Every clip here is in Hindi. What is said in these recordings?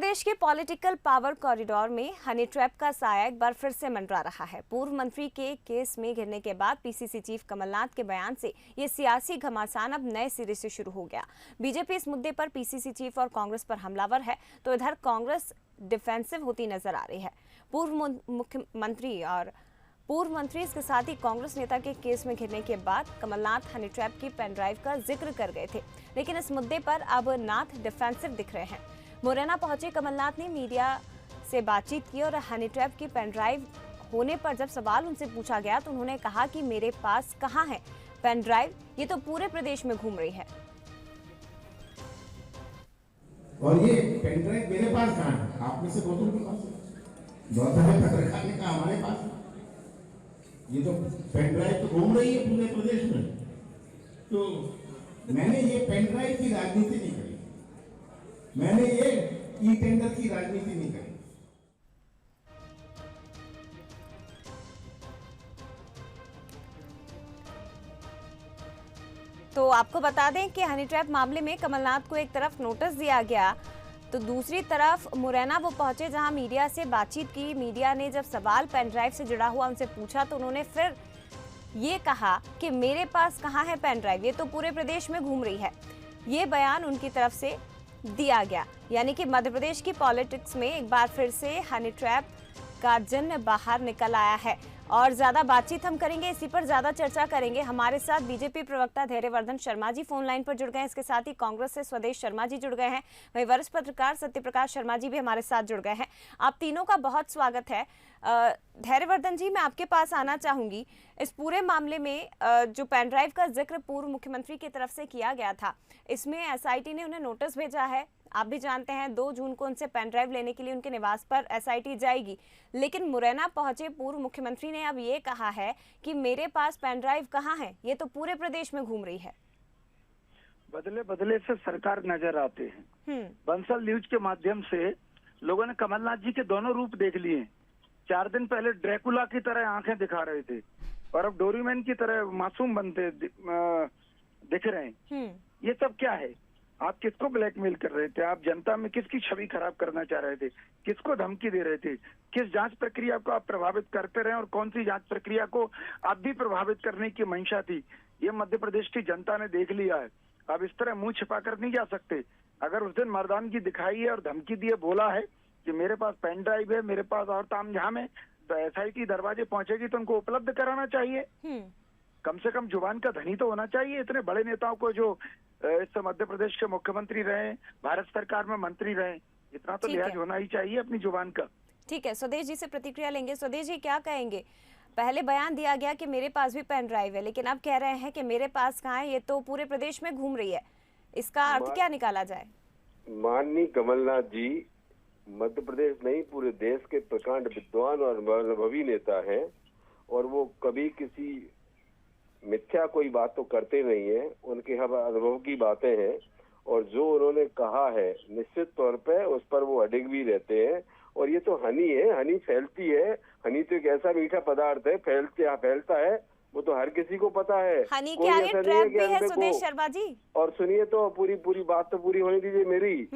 प्रदेश के पॉलिटिकल पावर कॉरिडोर में हनी ट्रैप का साया एक बार फिर से मंडरा रहा है। पूर्व मंत्री के केस में घिरने के बाद पीसीसी चीफ कमलनाथ के बयान से ये सियासी घमासान अब नए सिरे से शुरू हो गया। बीजेपी इस मुद्दे पर पीसीसी चीफ और कांग्रेस पर हमलावर है, तो इधर कांग्रेस डिफेंसिव होती नजर आ रही है। पूर्व मंत्री इसके साथ ही कांग्रेस नेता के केस में घिरने के बाद कमलनाथ हनी ट्रैप की पेन ड्राइव का जिक्र कर गए थे, लेकिन इस मुद्दे पर अब नाथ डिफेंसिव दिख रहे हैं। मुरैना पहुंचे कमलनाथ ने मीडिया से बातचीत की और हनी ट्रैप की पेन ड्राइव होने पर जब सवाल उनसे पूछा गया तो उन्होंने कहा कि मेरे पास कहां है पेन ड्राइव, ये तो पूरे प्रदेश में घूम रही है। और ये पेन ड्राइव मेरे पास कहां है? आप में से बहुतों के पास है, बहुत सारे पत्रकार ने कहा हमारे पास। ये तो पेन ड्राइव तो घूम रही है पूरे प्रदेश में। तो मैंने ये पेन ड्राइव की राजनीति नहीं करी, मैंने ये ई टेंडर की राजनीति नहीं करी। तो आपको बता दें कि हनी ट्रैप मामले में कमलनाथ को एक तरफ नोटिस दिया गया, तो दूसरी तरफ मुरैना वो पहुंचे जहां मीडिया से बातचीत की। मीडिया ने जब सवाल पेन ड्राइव से जुड़ा हुआ उनसे पूछा तो उन्होंने फिर ये कहा कि मेरे पास कहां है पेन ड्राइव, ये तो पूरे प्रदेश में घूम रही है। ये बयान उनकी तरफ से दिया गया, यानी कि मध्य प्रदेश की पॉलिटिक्स में एक बार फिर से हनी ट्रैप का जिन्न बाहर निकल आया है। और ज्यादा बातचीत हम करेंगे, इसी पर ज्यादा चर्चा करेंगे। हमारे साथ बीजेपी प्रवक्ता धैर्यवर्धन शर्मा जी फोन लाइन पर जुड़ गए हैं, इसके साथ ही कांग्रेस से स्वदेश शर्मा जी जुड़ गए हैं, वहीं वरिष्ठ पत्रकार सत्यप्रकाश शर्मा जी भी हमारे साथ जुड़ गए हैं। आप तीनों का बहुत स्वागत है। धैर्यवर्धन जी, मैं आपके पास आना चाहूंगी। इस पूरे मामले में जो पेन ड्राइव का जिक्र पूर्व मुख्यमंत्री की तरफ से किया गया था, इसमें एसआईटी ने उन्हें नोटिस भेजा है। आप भी जानते हैं 2 जून को उनसे पेन ड्राइव लेने के लिए उनके निवास पर एसआईटी जाएगी, लेकिन मुरैना पहुंचे पूर्व मुख्यमंत्री ने अब ये कहा है कि मेरे पास पेन ड्राइव कहां है, ये तो पूरे प्रदेश में घूम रही है। बदले बदले से सरकार नजर आते हैं। बंसल न्यूज के माध्यम से लोगों ने कमलनाथ जी के दोनों रूप देख लिए। 4 दिन पहले ड्रैकुला की तरह आंखें दिखा रहे थे और अब डोरीमैन की तरह मासूम बनते दिख रहे हैं। ये सब क्या है? आप किसको ब्लैकमेल कर रहे थे? आप जनता में किसकी छवि खराब करना चाह रहे थे? किसको धमकी दे रहे थे? किस जांच प्रक्रिया को आप प्रभावित करते रहे और कौन सी जांच प्रक्रिया को आप भी प्रभावित करने की मंशा थी? ये मध्य प्रदेश की जनता ने देख लिया है। आप इस तरह मुंह छिपा कर नहीं जा सकते। अगर उस दिन मर्दानगी दिखाई है और धमकी दिए बोला है कि मेरे पास पेन ड्राइव है, मेरे पास और तामझाम है, तो एसआईटी दरवाजे पहुंचेगी तो उनको उपलब्ध कराना चाहिए। कम से कम जुबान का धनी तो होना चाहिए। इतने बड़े नेताओं को जो इस मध्य प्रदेश के मुख्यमंत्री रहे, भारत सरकार में मंत्री रहे, इतना तो लिहाज होना ही चाहिए अपनी जुबान का। ठीक है, स्वदेश जी से प्रतिक्रिया लेंगे। स्वदेश जी, क्या कहेंगे? पहले बयान दिया गया कि मेरे पास भी पेन ड्राइव है, लेकिन अब कह रहे हैं कि मेरे पास कहाँ है, ये तो पूरे प्रदेश में घूम रही है। इसका अर्थ क्या निकाला जाए? माननीय कमलनाथ जी मध्य प्रदेश नहीं पूरे देश के प्रकांड विद्वान और अनुभवी नेता हैं, और वो कभी किसी मिथ्या कोई बात तो करते नहीं है। उनके हम अनुभव की बातें हैं, और जो उन्होंने कहा है निश्चित तौर पे उस पर वो अडिग भी रहते हैं। और ये तो हनी है, हनी फैलती है। हनी तो एक ऐसा मीठा पदार्थ है, फैलता है, वो तो हर किसी को पता है। हनी के आगे ट्रैप भी है सुदेश शर्मा जी। और सुनिए तो पूरी बात तो पूरी होने दीजिए मेरी।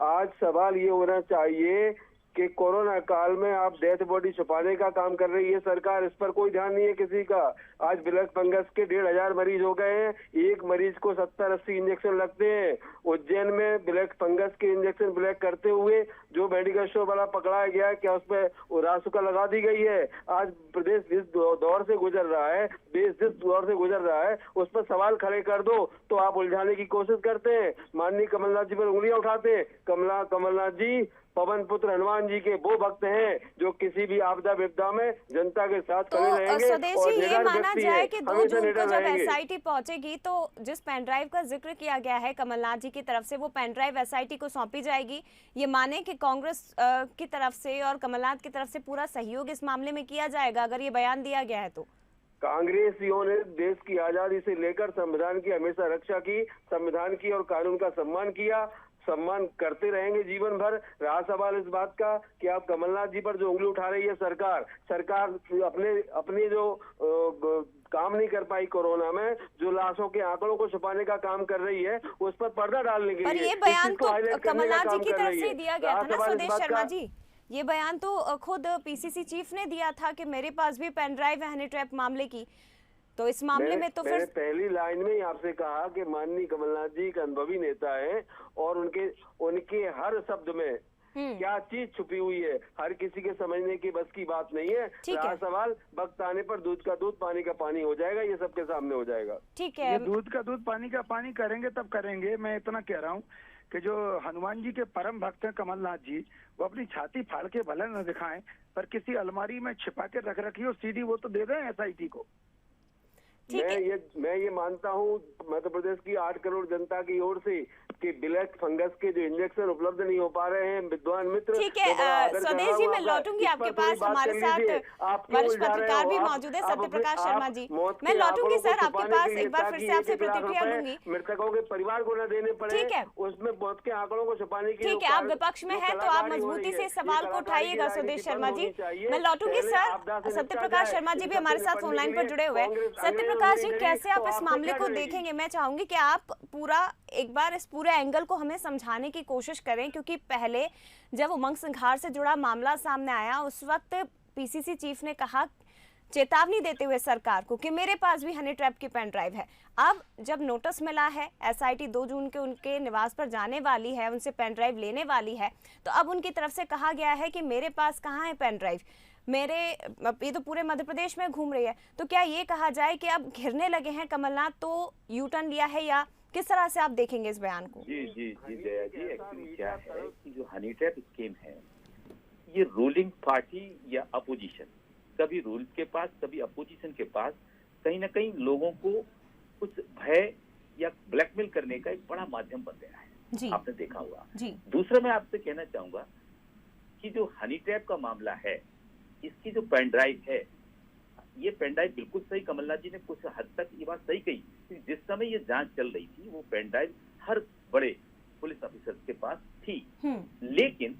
आज सवाल ये होना चाहिए कि कोरोना काल में आप डेथ बॉडी छुपाने का काम कर रही है सरकार, इस पर कोई ध्यान नहीं है किसी का। आज ब्लैक फंगस के 1,500 मरीज हो गए हैं, एक मरीज को 70-80 इंजेक्शन लगते हैं। उज्जैन में ब्लैक फंगस के इंजेक्शन ब्लैक करते हुए जो मेडिकल स्टोर वाला पकड़ाया गया, क्या उस पर रासुका लगा दी गई है? आज प्रदेश जिस दौर से गुजर रहा है, देश जिस दौर से गुजर रहा है, उस पर सवाल खड़े कर दो तो आप उलझाने की कोशिश करते हैं। माननीय कमलनाथ जी पर उंगलियां उठाते हैं। कमलनाथ जी पवन पुत्र हनुमान जी के वो भक्त हैं जो किसी भी आपदा विपदा में जनता के साथ खड़े रहेंगे। स्वदेश जी, ये माना जाए कि 2 जून को जब एसआईटी पहुंचेगी तो जिस पेन ड्राइव का जिक्र किया गया है कमलनाथ जी की तरफ से, वो पेन ड्राइव एसआईटी को सौंपी जाएगी। ये माने कि कांग्रेस की तरफ से और कमलनाथ की तरफ से पूरा सहयोग इस मामले में किया जाएगा अगर ये बयान दिया गया है तो? कांग्रेसियों ने देश की आजादी से लेकर संविधान की हमेशा रक्षा की, संविधान की और कानून का सम्मान किया। सम्मान करते रहेंगे जीवन भर। रहा सवाल इस बात का कि आप कमलनाथ जी पर जो उंगली उठा रही है सरकार अपने जो काम नहीं कर पाई कोरोना में, जो लाशों के आंकड़ों को छुपाने का काम कर रही है, उस पर पर्दा डालने के लिए। पर ये बयान तो कमलनाथ जी की तरफ से दिया गया था ना स्वदेश शर्मा जी, ये बयान तो खुद पीसीसी चीफ ने दिया था कि मेरे पास भी पेन ड्राइव है हनी ट्रैप मामले की। तो इस मामले में तो फिर पहली लाइन में ही आपसे कहा कि माननीय कमलनाथ जी एक अनुभवी नेता है और उनके हर शब्द में क्या चीज छुपी हुई है हर किसी के समझने की बस की बात नहीं है। रहा सवाल वक्त आने पर दूध का दूध पानी का पानी हो जाएगा, ये सबके सामने हो जाएगा। ठीक है, ये दूध का दूध पानी का पानी करेंगे तब करेंगे। मैं इतना कह रहा हूँ कि जो हनुमान जी के परम भक्त हैं कमलनाथ जी, वो अपनी छाती फाड़ के भले न दिखाएं, पर किसी अलमारी में छिपा के रख रखी हो सीडी, वो तो दे दें SIT को। मैं ये मानता हूँ मध्य प्रदेश की 8 करोड़ जनता की ओर से कि ब्लैक फंगस के जो इंजेक्शन उपलब्ध नहीं हो पा रहे हैं, विद्वान मित्र। ठीक है स्वदेश जी, मैं लौटूंगी आपके पास। हमारे साथ वरिष्ठ पत्रकार भी मौजूद है सत्य प्रकाश शर्मा जी। मैं लौटूंगी सर आपके पास, एक बार फिर से आपसे प्रतिक्रिया लूंगी। मृतकों के परिवार को न देने पड़े, ठीक है, उसमें मौत के आंकड़ों को छुपाने की। ठीक है, आप विपक्ष में हैं तो आप मजबूती से सवाल को उठाइएगा स्वदेश शर्मा जी। मैं लौटूंगी सर। सत्य प्रकाश शर्मा जी भी हमारे साथ फोनलाइन पर जुड़े हुए हैं। सत्य प्रकाश जी, कैसे आप इस मामले को देखेंगे? मैं चाहूंगी कि आप पूरा एक बार इस पूरे एंगल को हमें समझाने की कोशिश करें, क्योंकि पहले जब उमंग सिंघार से जुड़ा मामला सामने आया उस वक्त पीसीसी चीफ ने कहा, चेतावनी देते हुए सरकार को, कि मेरे पास भी हनी ट्रैप की पेन ड्राइव है। अब जब नोटिस मिला है, SIT 2 जून के उनके निवास पर जाने वाली है, उनसे पेन ड्राइव लेने वाली है, तो अब उनकी तरफ से कहा गया है कि मेरे पास कहाँ है पेन ड्राइव, ये तो पूरे मध्य प्रदेश में घूम रही है। तो क्या ये कहा जाए कि अब घिरने लगे हैं कमलनाथ, तो यू टर्न लिया है, या किस तरह से आप देखेंगे इस बयान को? जी जया जी, एक्चुअली क्या है कि जो हनी ट्रैप स्कीम है, ये रूलिंग पार्टी या अपोजिशन, कभी रूल के पास कभी अपोजिशन के पास, कहीं ना कहीं लोगों को कुछ भय या ब्लैकमेल करने का एक बड़ा माध्यम बन गया है। आपने देखा होगा। दूसरा मैं आपसे कहना चाहूंगा कि जो हनी ट्रैप का मामला है, इसकी जो पेन ड्राइव है, ये पेन ड्राइव बिल्कुल सही, कमलनाथ जी ने कुछ हद तक ये बात सही कही। जिस समय ये जांच चल रही थी, वो पेन ड्राइव हर बड़े पुलिस ऑफिसर के पास थी। लेकिन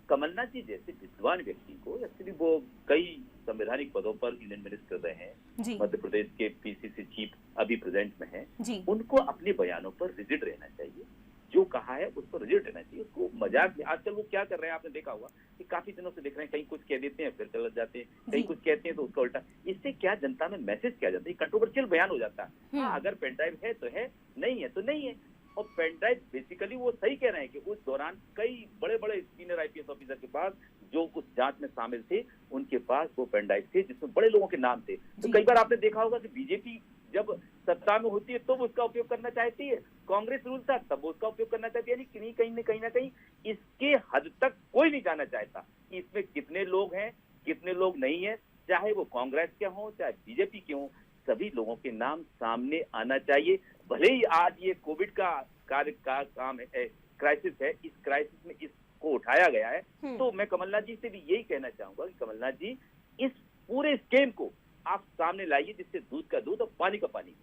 कमलनाथ जी जैसे विद्वान व्यक्ति को, एक्चुअली वो कई संवैधानिक पदों पर यूनियन मिनिस्टर रहे हैं, मध्य प्रदेश के पीसीसी चीफ अभी प्रेजेंट में हैं, उनको अपने बयानों पर रिजिड रहना चाहिए। जो कहा है उस पर रिजिड रहना चाहिए, उसको मजाक में। आजकल वो क्या कर रहे हैं, आपने देखा होगा कि काफी दिनों से देख रहे हैं, कहीं कुछ कह देते हैं फिर गलत जाते हैं, कहीं कुछ कहते हैं तो उसका उल्टा। इससे क्या जनता में मैसेज क्या जाता है, कंट्रोवर्शियल बयान हो जाता है। हाँ, अगर पेन ड्राइव है तो है, नहीं है तो नहीं है। और पेन ड्राइव बेसिकली वो सही कह रहे हैं कि उस दौरान कई बड़े बड़े सीनियर IPS ऑफिसर के पास, जो उस जांच में शामिल थे, उनके पास वो पेन ड्राइव थे जिसमें बड़े लोगों के नाम थे। तो कई बार आपने देखा होगा कि बीजेपी जब सत्ता में होती है तो वो उसका उपयोग करना चाहती है, कांग्रेस रूल था तब वो उसका उपयोग करना चाहती है। यानी कहीं ना कहीं इसके हद तक कोई नहीं जाना चाहता कि इसमें कितने लोग हैं, कितने लोग नहीं है, चाहे वो कांग्रेस के हों चाहे बीजेपी के हों, सभी लोगों के नाम सामने आना चाहिए। भले ही आज ये कोविड का कार्य का काम है, क्राइसिस है, इस क्राइसिस में इसको उठाया गया है, तो मैं कमलनाथ जी से भी यही कहना चाहूंगा कि कमलनाथ जी इस पूरे स्कीम को आप सामने लाइए, जिससे दूध का दूध और पानी का पानी।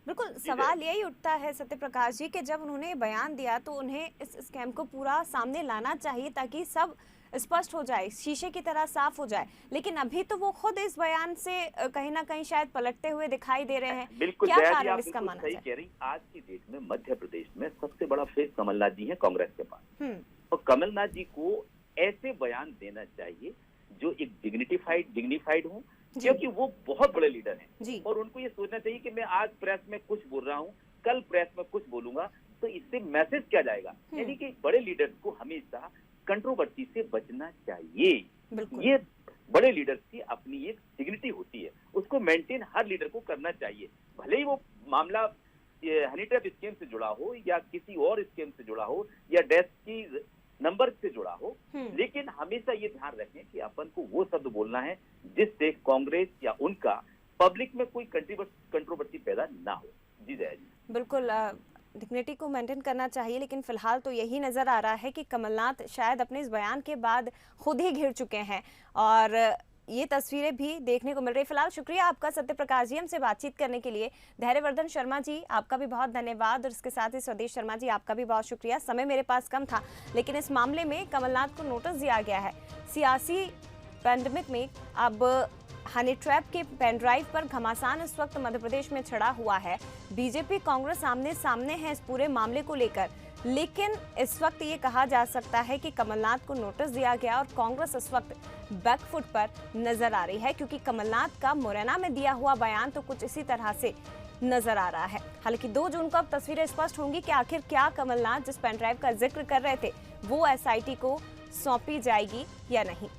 बिल्कुल, सवाल यही उठता है सत्य प्रकाश जी कि जब उन्होंने बयान दिया तो उन्हें इस स्कैम को पूरा सामने लाना चाहिए ताकि सब स्पष्ट हो जाए, शीशे की तरह साफ हो जाए। लेकिन अभी तो वो खुद इस बयान से कहीं ना कहीं शायद पलटते हुए दिखाई दे रहे हैं। बिल्कुल, क्या कारण इसका माना सही कह रही। आज की डेट में मध्य प्रदेश में सबसे बड़ा फेस कमलनाथ जी है कांग्रेस के पास, और कमलनाथ जी को ऐसे बयान देना चाहिए जो एक डिग्निफाइड हो, क्योंकि वो बहुत बड़े लीडर हैं और उनको ये सोचना चाहिए कि मैं आज प्रेस में कुछ बोल रहा हूँ, कल प्रेस में कुछ बोलूंगा, तो इससे मैसेज क्या जाएगा। यानी कि बड़े लीडर्स को हमेशा कंट्रोवर्सी से बचना चाहिए। ये बड़े लीडर्स की अपनी एक डिग्निटी होती है, उसको मेंटेन हर लीडर को करना चाहिए। भले ही वो मामला हनी ट्रैप स्कीम से जुड़ा हो या किसी और स्कीम से जुड़ा हो या डेस्क की नंबर से जुड़ा हो, लेकिन हमेशा ये ध्यान रखें कि अपन को वो शब्द बोलना है जिससे कांग्रेस या उनका पब्लिक में कोई कंट्रोवर्सी पैदा ना हो। जी जया जी, बिल्कुल डिग्निटी को मेंटेन करना चाहिए, लेकिन फिलहाल तो यही नजर आ रहा है कि कमलनाथ शायद अपने इस बयान के बाद खुद ही घिर चुके हैं और ये तस्वीरें भी देखने को मिल रही। फिलहाल शुक्रिया आपका सत्य प्रकाश जी हमसे बातचीत करने के लिए। धैर्यवर्धन शर्मा जी आपका भी बहुत धन्यवाद और इसके साथ ही स्वदेश शर्मा जी आपका भी बहुत शुक्रिया। समय मेरे पास कम था, लेकिन इस मामले में कमलनाथ को नोटिस दिया गया है। सियासी पैंडेमिक में अब हनी ट्रैप के पेन ड्राइव पर घमासान इस वक्त मध्य प्रदेश में छड़ा हुआ है। बीजेपी कांग्रेस आमने सामने है इस पूरे मामले को लेकर, लेकिन इस वक्त ये कहा जा सकता है कि कमलनाथ को नोटिस दिया गया और कांग्रेस इस वक्त बैकफुट पर नजर आ रही है, क्योंकि कमलनाथ का मुरैना में दिया हुआ बयान तो कुछ इसी तरह से नजर आ रहा है। हालांकि 2 जून को अब तस्वीरें स्पष्ट होंगी कि आखिर क्या कमलनाथ जिस पेन ड्राइव का जिक्र कर रहे थे वो एसआईटी को सौंपी जाएगी या नहीं।